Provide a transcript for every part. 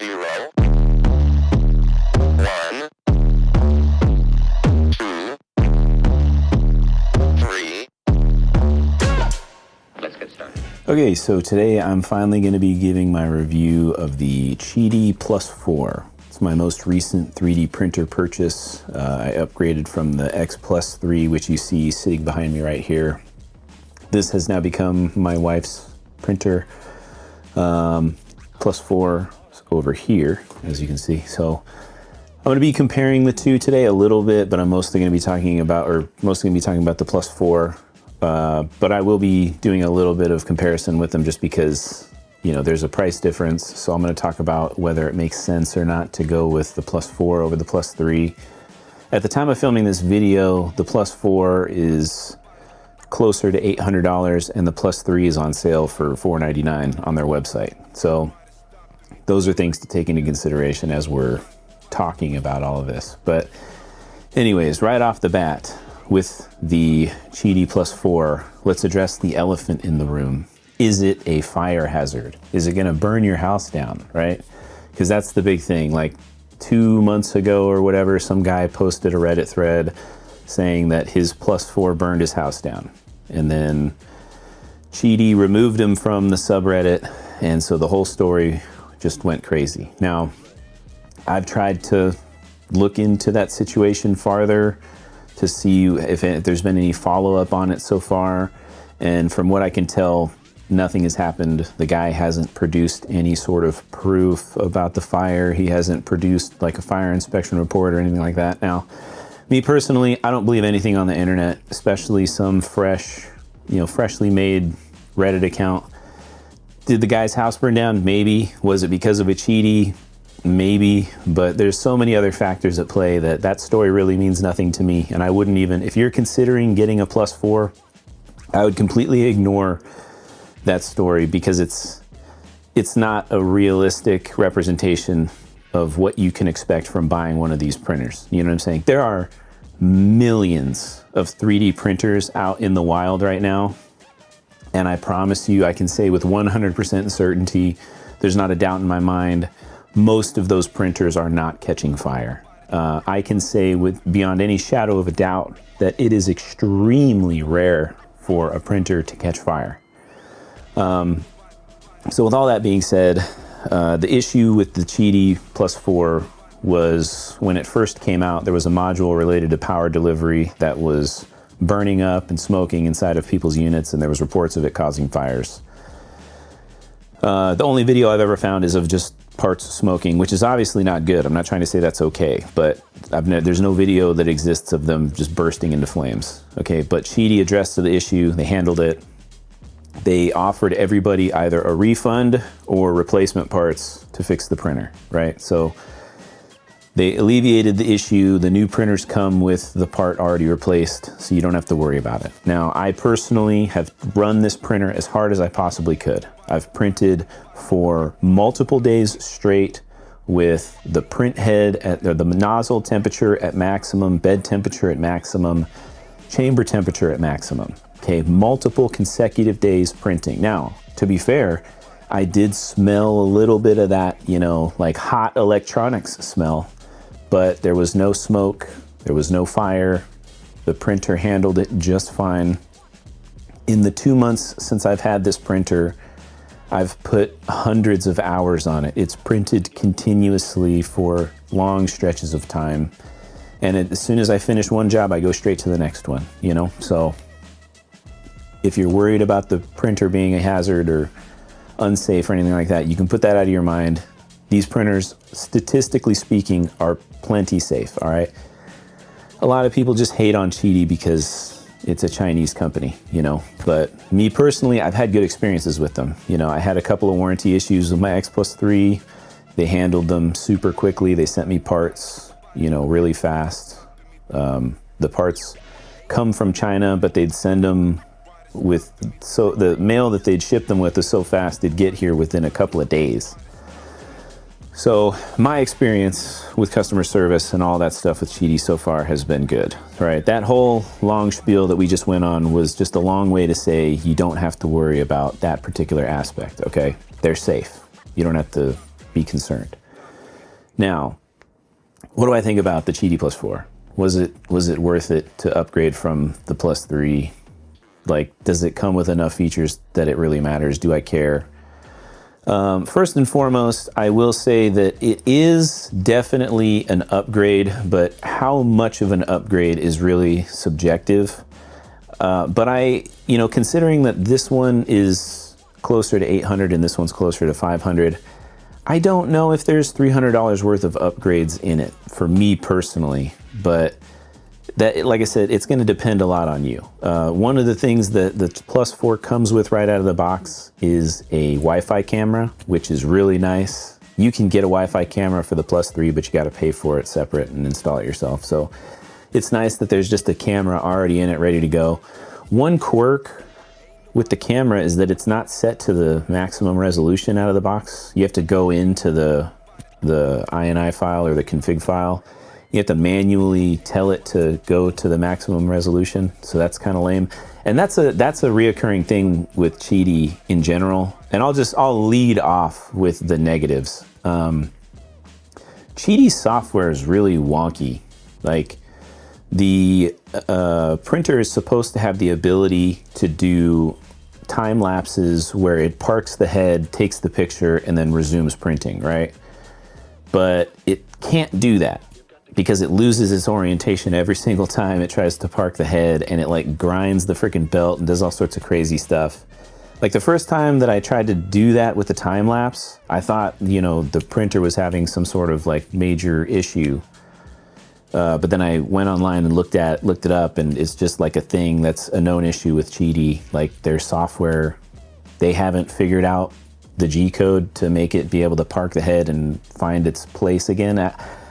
0, 1, 2, 3. Let's get started. Okay, so today I'm finally going to be giving my review of the Qidi Plus 4. It's my most recent 3D printer purchase. I upgraded from the X Plus 3, which you see sitting behind me right here. This has now become my wife's printer. Plus 4 over here, as you can see. So I'm going to be comparing the two today a little bit, but I'm mostly going to be talking about, the Plus 4. But I will be doing a little bit of comparison with them just because, you know, there's a price difference. So I'm going to talk about whether it makes sense or not to go with the Plus 4 over the Plus 3. At the time of filming this video, the Plus 4 is closer to $800 and the Plus 3 is on sale for $499 on their website. So those are things to take into consideration as we're talking about all of this. But anyways, right off the bat with the Qidi Plus 4, let's address the elephant in the room. Is it a fire hazard? Is it going to burn your house down, right? Because that's the big thing. Like 2 months ago or whatever, some guy posted a Reddit thread saying that his Plus 4 burned his house down. And then Qidi removed him from the subreddit, and so the whole story just went crazy. Now, I've tried to look into that situation farther to see if there's been any follow-up on it so far, and from what I can tell, nothing has happened. The guy hasn't produced any sort of proof about the fire. He hasn't produced like a fire inspection report or anything like that. Now, me personally, I don't believe anything on the internet, especially some freshly made Reddit account. Did the guy's house burn down? Maybe. Was it because of a Qidi? Maybe. But there's so many other factors at play that story really means nothing to me. And I wouldn't even, if you're considering getting a Plus 4, I would completely ignore that story because it's not a realistic representation of what you can expect from buying one of these printers. You know what I'm saying? There are millions of 3D printers out in the wild right now. And I promise you, I can say with 100% certainty, there's not a doubt in my mind, most of those printers are not catching fire. I can say with beyond any shadow of a doubt that it is extremely rare for a printer to catch fire. So with all that being said, the issue with the Qidi Plus 4 was when it first came out, there was a module related to power delivery that was burning up and smoking inside of people's units, and there was reports of it causing fires. The only video I've ever found is of just parts smoking, which is obviously not good. I'm not trying to say that's okay, but there's no video that exists of them just bursting into flames. Okay, but Qidi addressed the issue, they handled it. They offered everybody either a refund or replacement parts to fix the printer, right? So they alleviated the issue. The new printers come with the part already replaced, so you don't have to worry about it. Now, I personally have run this printer as hard as I possibly could. I've printed for multiple days straight with the print head at the nozzle temperature at maximum, bed temperature at maximum, chamber temperature at maximum. Okay, multiple consecutive days printing. Now, to be fair, I did smell a little bit of that, you know, like hot electronics smell, but there was no smoke, there was no fire. The printer handled it just fine. In the 2 months since I've had this printer, I've put hundreds of hours on it. It's printed continuously for long stretches of time. And as soon as I finish one job, I go straight to the next one, you know? So if you're worried about the printer being a hazard or unsafe or anything like that, you can put that out of your mind. These printers, statistically speaking, are plenty safe, all right? A lot of people just hate on Qidi because it's a Chinese company, you know? But me personally, I've had good experiences with them. You know, I had a couple of warranty issues with my X Plus 3. They handled them super quickly. They sent me parts, you know, really fast. The parts come from China, but they'd send them with, so the mail that they'd ship them with is so fast, they'd get here within a couple of days. So my experience with customer service and all that stuff with Qidi so far has been good, right? That whole long spiel that we just went on was just a long way to say you don't have to worry about that particular aspect, okay? They're safe. You don't have to be concerned. Now, what do I think about the Qidi Plus 4? Was it worth it to upgrade from the Plus 3? Like, does it come with enough features that it really matters? Do I care? First and foremost, I will say that it is definitely an upgrade, but how much of an upgrade is really subjective. But considering that this one is closer to 800 and this one's closer to 500, I don't know if there's $300 worth of upgrades in it for me personally, but that, like I said, it's going to depend a lot on you. One of the things that the Plus 4 comes with right out of the box is a Wi-Fi camera, which is really nice. You can get a Wi-Fi camera for the Plus 3, but you got to pay for it separate and install it yourself. So it's nice that there's just a camera already in it, ready to go. One quirk with the camera is that it's not set to the maximum resolution out of the box. You have to go into the INI file or the config file. You have to manually tell it to go to the maximum resolution, so that's kind of lame. And that's a reoccurring thing with Qidi in general. And I'll lead off with the negatives. Qidi's software is really wonky. Like, the printer is supposed to have the ability to do time lapses where it parks the head, takes the picture, and then resumes printing, right? But it can't do that, because it loses its orientation every single time it tries to park the head, and it like grinds the freaking belt and does all sorts of crazy stuff. Like, the first time that I tried to do that with the time lapse, I thought, the printer was having some sort of like major issue. But then I went online and looked it up, and it's just like a thing that's a known issue with Qidi. Like, their software, they haven't figured out the G code to make it be able to park the head and find its place again.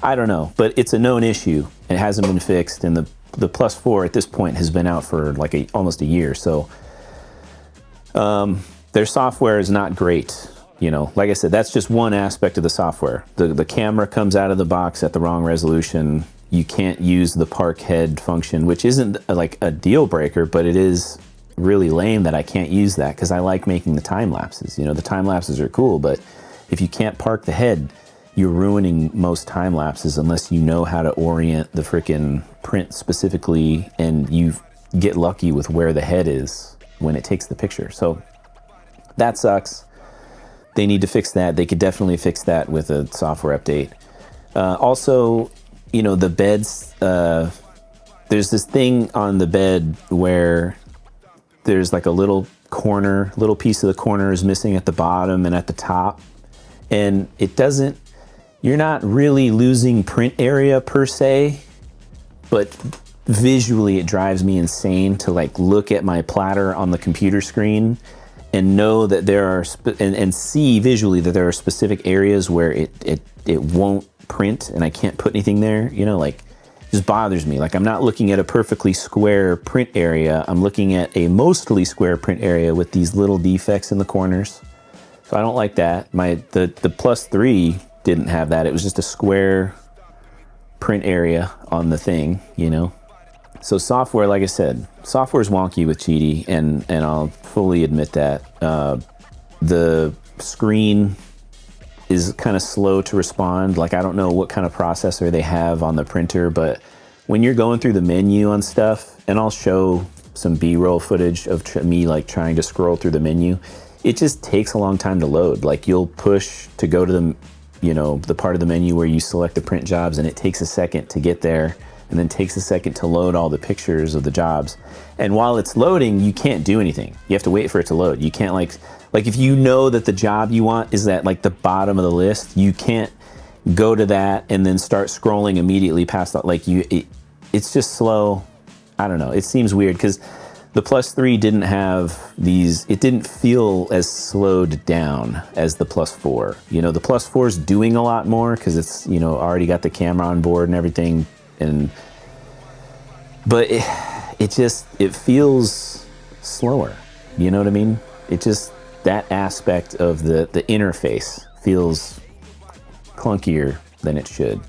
I don't know, but it's a known issue. It hasn't been fixed, and the Plus 4 at this point has been out for like almost a year. So their software is not great. Like I said, that's just one aspect of the software. The camera comes out of the box at the wrong resolution. You can't use the park head function, which isn't like a deal breaker, but it is really lame that I can't use that, because I like making the time lapses. The time lapses are cool, but if you can't park the head, you're ruining most time lapses unless you know how to orient the frickin' print specifically, and you get lucky with where the head is when it takes the picture. So that sucks. They need to fix that. They could definitely fix that with a software update. Also, the beds, there's this thing on the bed where there's like a little piece of the corner is missing at the bottom and at the top. And you're not really losing print area per se, but visually it drives me insane to like look at my platter on the computer screen and know that there are and see visually that there are specific areas where it won't print and I can't put anything there. Like, it just bothers me. Like, I'm not looking at a perfectly square print area. I'm looking at a mostly square print area with these little defects in the corners. So I don't like that. The Plus 3 didn't have that. It was just a square print area on the thing, So software, like I said, software's wonky with Qidi, and I'll fully admit that. The screen is kind of slow to respond. Like, I don't know what kind of processor they have on the printer, but when you're going through the menu on stuff, and I'll show some B-roll footage of me like trying to scroll through the menu, it just takes a long time to load. Like, you'll push to go to the part of the menu where you select the print jobs, and it takes a second to get there, and then takes a second to load all the pictures of the jobs. And while it's loading, you can't do anything. You have to wait for it to load. You can't like if you know that the job you want is at like the bottom of the list, you can't go to that and then start scrolling immediately past that. Like, it's just slow. I don't know. It seems weird because the Plus 3 didn't have these, it didn't feel as slowed down as the Plus 4. The Plus 4 is doing a lot more because it's, already got the camera on board and everything. But it feels slower. You know what I mean? That aspect of the interface feels clunkier than it should.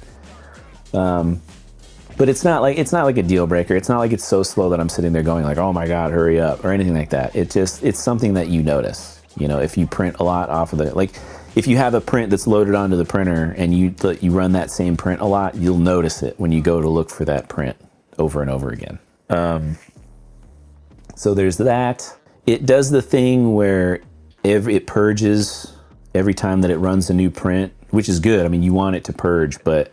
But it's not like a deal breaker. It's not like it's so slow that I'm sitting there going like, oh my God, hurry up, or anything like that. It's something that you notice, if you print a lot off of it. Like, if you have a print that's loaded onto the printer and you run that same print a lot, you'll notice it when you go to look for that print over and over again. So there's that. It does the thing where it purges every time that it runs a new print, which is good. I mean, you want it to purge, but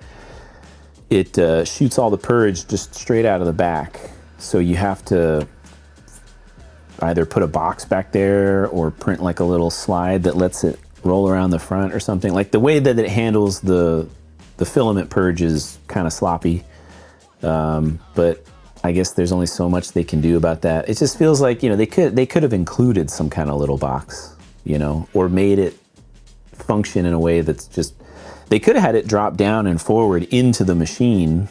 it shoots all the purge just straight out of the back. So you have to either put a box back there or print like a little slide that lets it roll around the front or something. Like the way that it handles the filament purge is kind of sloppy. But I guess there's only so much they can do about that. It just feels like, they could have included some kind of little box, or made it function in a way that's just, they could have had it drop down and forward into the machine,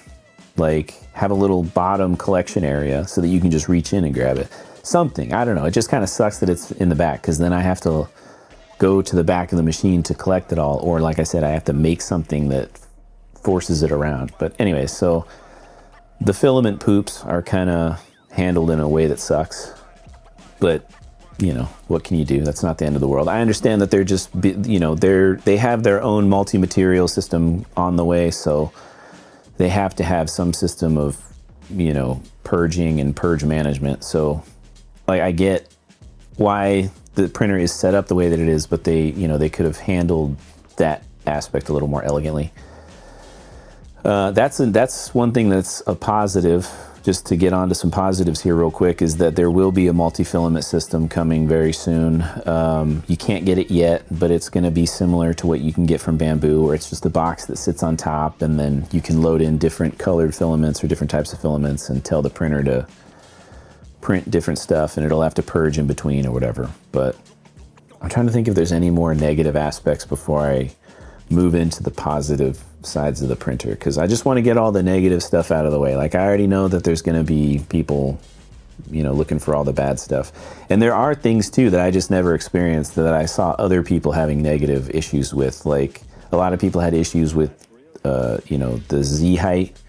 like have a little bottom collection area so that you can just reach in and grab it. Something, I don't know. It just kind of sucks that it's in the back, because then I have to go to the back of the machine to collect it all. Or like I said, I have to make something that forces it around. But anyway, so the filament poops are kind of handled in a way that sucks. But, what can you do? That's not the end of the world. I understand that they're just, they have their own multi-material system on the way. So they have to have some system of, purging and purge management. So like, I get why the printer is set up the way that it is, but they could have handled that aspect a little more elegantly. That's one thing that's a positive. Just to get onto some positives here real quick, is that there will be a multi-filament system coming very soon. You can't get it yet, but it's going to be similar to what you can get from Bamboo, where it's just a box that sits on top, and then you can load in different colored filaments or different types of filaments and tell the printer to print different stuff, and it'll have to purge in between or whatever. But I'm trying to think if there's any more negative aspects before I move into the positive sides of the printer, because I just want to get all the negative stuff out of the way. Like, I already know that there's going to be people, looking for all the bad stuff. And there are things too that I just never experienced that I saw other people having negative issues with. Like, a lot of people had issues with, the Z height.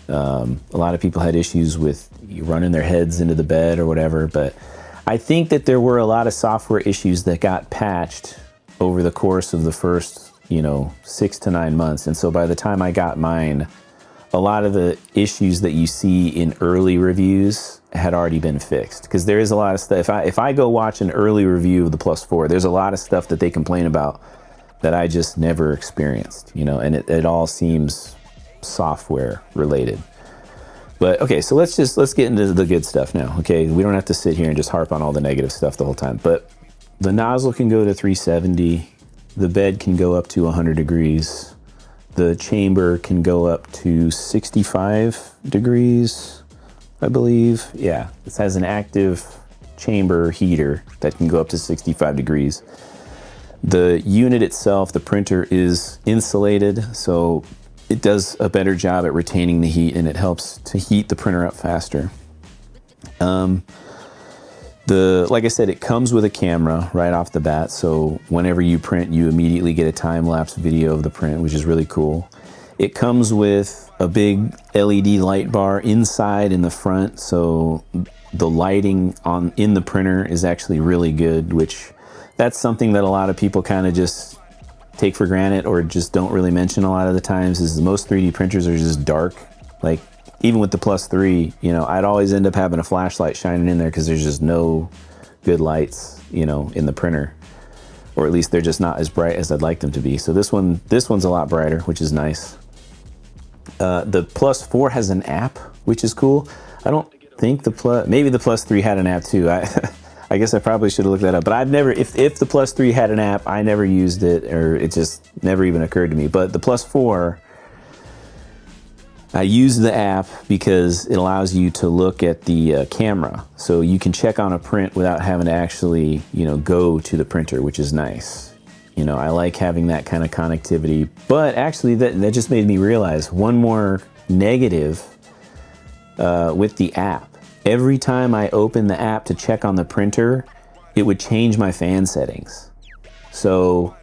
A lot of people had issues with running their heads into the bed or whatever. But I think that there were a lot of software issues that got patched over the course of the first 6 to 9 months. And so by the time I got mine, a lot of the issues that you see in early reviews had already been fixed. Because there is a lot of stuff. If I go watch an early review of the Plus 4, there's a lot of stuff that they complain about that I just never experienced, and it all seems software related. But okay, so let's get into the good stuff now. Okay, we don't have to sit here and just harp on all the negative stuff the whole time. But the nozzle can go to 370. The bed can go up to 100 degrees. The chamber can go up to 65 degrees, I believe. Yeah, this has an active chamber heater that can go up to 65 degrees. The unit itself, the printer, is insulated, so it does a better job at retaining the heat, and it helps to heat the printer up faster. Like I said, it comes with a camera right off the bat, so whenever you print, you immediately get a time-lapse video of the print, which is really cool. It comes with a big LED light bar inside in the front, so the lighting in the printer is actually really good, which that's something that a lot of people kind of just take for granted or just don't really mention a lot of the times, is most 3D printers are just dark. Like, even with the Plus 3, I'd always end up having a flashlight shining in there because there's just no good lights, in the printer. Or at least they're just not as bright as I'd like them to be. So this one's a lot brighter, which is nice. The Plus 4 has an app, which is cool. I don't think maybe the Plus 3 had an app too. I guess I probably should have looked that up. But I've never, if the Plus 3 had an app, I never used it, or it just never even occurred to me. But the Plus 4, I use the app because it allows you to look at the camera. So you can check on a print without having to actually, go to the printer, which is nice. I like having that kind of connectivity. But actually, that just made me realize one more negative with the app. Every time I open the app to check on the printer, it would change my fan settings. So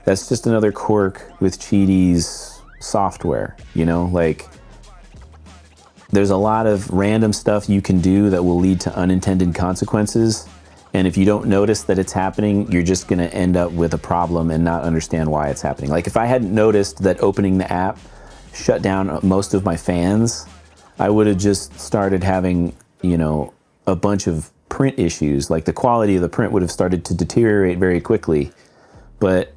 that's just another quirk with Qidi's software, like, there's a lot of random stuff you can do that will lead to unintended consequences. And if you don't notice that it's happening, you're just gonna end up with a problem and not understand why it's happening. Like if I hadn't noticed that opening the app shut down most of my fans, I would have just started having, you know, a bunch of print issues. Like the quality of the print would have started to deteriorate very quickly. But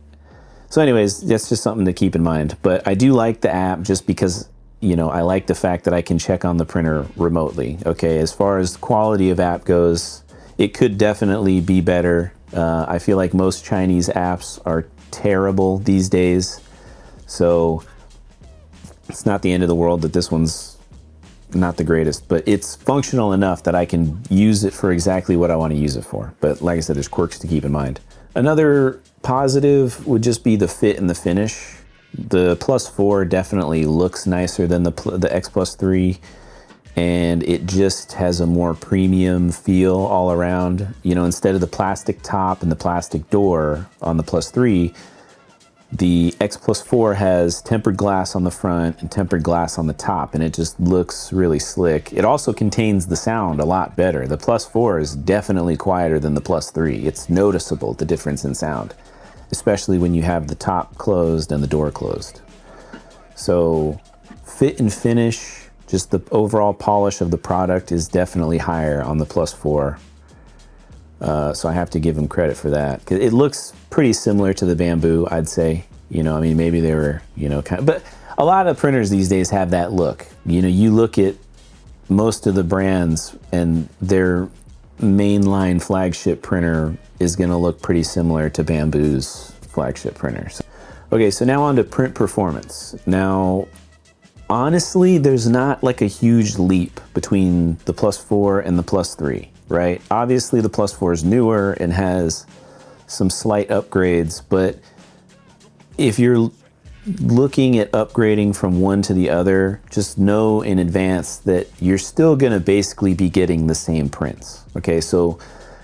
so anyways, that's just something to keep in mind. But I do like the app just because, you know, I like the fact that I can check on the printer remotely. Okay, as far as quality of app goes, it could definitely be better. I feel like most Chinese apps are terrible these days. So it's not the end of the world that this one's not the greatest, but it's functional enough that I can use it for exactly what I want to use it for. But like I said, there's quirks to keep in mind. Another positive would just be the fit and the finish. The Plus 4 definitely looks nicer than the X Plus 3, and it just has a more premium feel all around. You know, instead of the plastic top and the plastic door on the Plus 3, the X Plus 4 has tempered glass on the front and tempered glass on the top, and it just looks really slick. It also contains the sound a lot better. The Plus 4 is definitely quieter than the Plus 3. It's noticeable, the difference in sound, especially when you have the top closed and the door closed. So fit and finish, just the overall polish of the product is definitely higher on the Plus 4. So I have to give them credit for that. It looks pretty similar to the Bamboo, I'd say. You know, I mean, maybe they were, you know, kind of, but a lot of printers these days have that look. You know, you look at most of the brands and their mainline flagship printer is going to look pretty similar to Bamboo's flagship printers. Okay, so now on to print performance. Now, honestly, there's not like a huge leap between the Plus 4 and the Plus 3, right? Obviously, the Plus 4 is newer and has some slight upgrades, but if you're looking at upgrading from one to the other, just know in advance that you're still gonna basically be getting the same prints, okay? So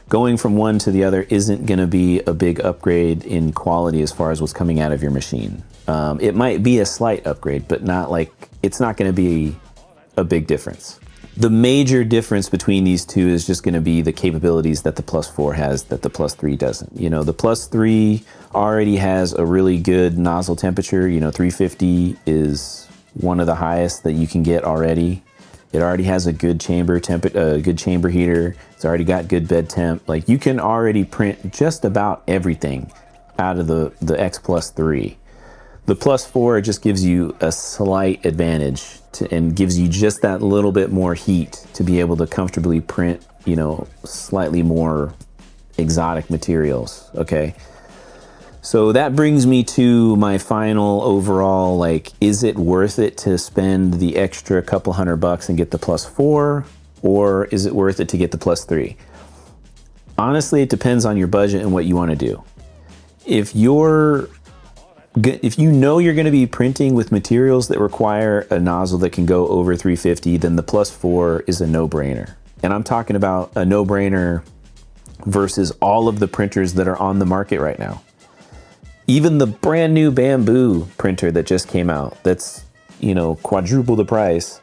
going from one to the other isn't gonna be a big upgrade in quality as far as what's coming out of your machine. It might be a slight upgrade, but not like, it's not gonna be a big difference. The major difference between these two is just going to be the capabilities that the Plus 4 has that the Plus 3 doesn't. You know, the Plus 3 already has a really good nozzle temperature. You know, 350 is one of the highest that you can get already. It already has a good chamber good chamber heater. It's already got good bed temp. Like, you can already print just about everything out of the X Plus 3. The Plus 4 just gives you a slight advantage and gives you just that little bit more heat to be able to comfortably print, you know, slightly more exotic materials, okay? So that brings me to my final overall, like, is it worth it to spend the extra couple $100 and get the Plus 4, or is it worth it to get the Plus 3? Honestly, it depends on your budget and what you want to do. If you know you're going to be printing with materials that require a nozzle that can go over 350, then the Plus 4 is a no-brainer. And I'm talking about a no-brainer versus all of the printers that are on the market right now. Even the brand new Bamboo printer that just came out, that's, you know, quadruple the price,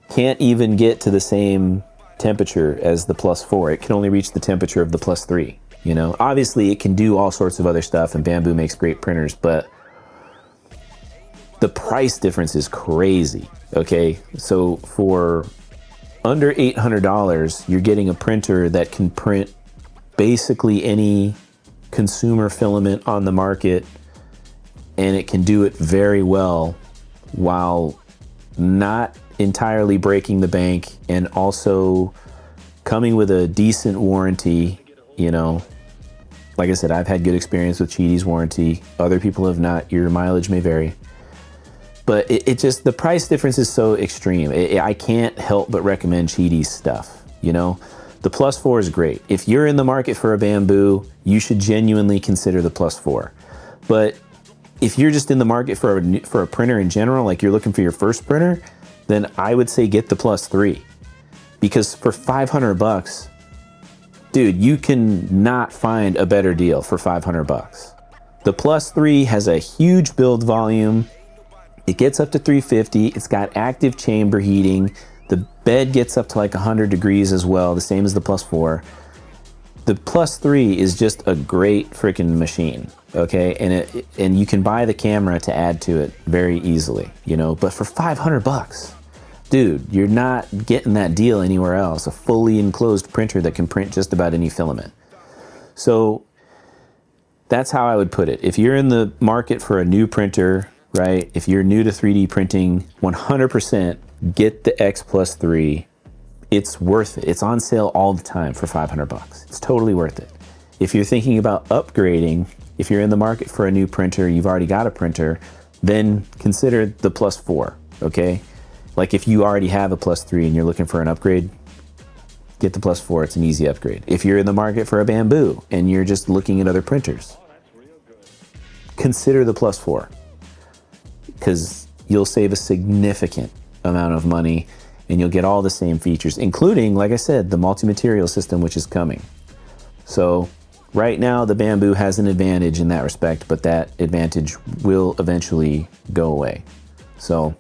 can't even get to the same temperature as the Plus 4. It can only reach the temperature of the Plus 3. You know, obviously it can do all sorts of other stuff, and Bamboo makes great printers, but the price difference is crazy, okay? So for under $800, you're getting a printer that can print basically any consumer filament on the market, and it can do it very well while not entirely breaking the bank, and also coming with a decent warranty. You know, like I said, I've had good experience with Qidi's warranty. Other people have not. Your mileage may vary. But it just, the price difference is so extreme. I can't help but recommend Qidi's stuff, you know? The Plus 4 is great. If you're in the market for a Bamboo, you should genuinely consider the Plus 4. But if you're just in the market for a printer in general, like you're looking for your first printer, then I would say get the Plus 3. Because for $500, dude, you can not find a better deal for $500. The Plus 3 has a huge build volume. It gets up to 350. It's got active chamber heating. The bed gets up to like 100 degrees as well, the same as the Plus 4. the Plus 3 is just a great freaking machine, okay? And you can buy the camera to add to it very easily, you know, but for 500 bucks, dude, you're not getting that deal anywhere else. A fully enclosed printer that can print just about any filament. So that's how I would put it. If you're in the market for a new printer, right? If you're new to 3D printing, 100% get the X Plus 3. It's worth it. It's on sale all the time for 500 bucks. It's totally worth it. If you're thinking about upgrading, if you're in the market for a new printer, you've already got a printer, then consider the Plus 4, okay? Like if you already have a Plus 3 and you're looking for an upgrade, get the Plus 4, it's an easy upgrade. If you're in the market for a Bamboo and you're just looking at other printers, consider the Plus 4, because you'll save a significant amount of money and you'll get all the same features, including, like I said, the multi-material system, which is coming. So right now, the Bamboo has an advantage in that respect, but that advantage will eventually go away. So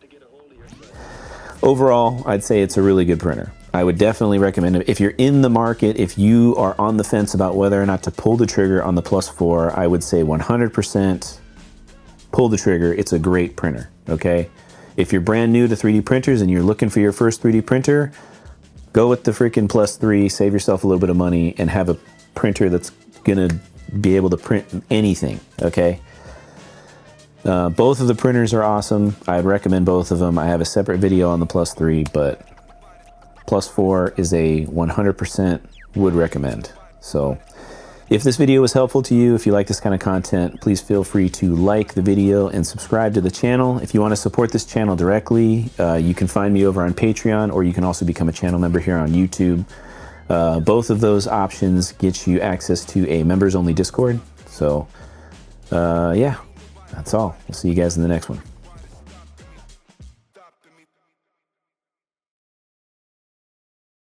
overall, I'd say it's a really good printer. I would definitely recommend it. If you're in the market, if you are on the fence about whether or not to pull the trigger on the Plus 4, I would say 100% pull the trigger. It's a great printer, okay? If you're brand new to 3D printers and you're looking for your first 3D printer, go with the freaking Plus 3, save yourself a little bit of money, and have a printer that's gonna be able to print anything, okay? Both of the printers are awesome. I'd recommend both of them. I have a separate video on the Plus 3, but Plus 4 is a 100% would recommend. So if this video was helpful to you, if you like this kind of content, please feel free to like the video and subscribe to the channel. If you want to support this channel directly, you can find me over on Patreon, or you can also become a channel member here on YouTube. Both of those options get you access to a members-only Discord. So yeah, that's all. We'll see you guys in the next one.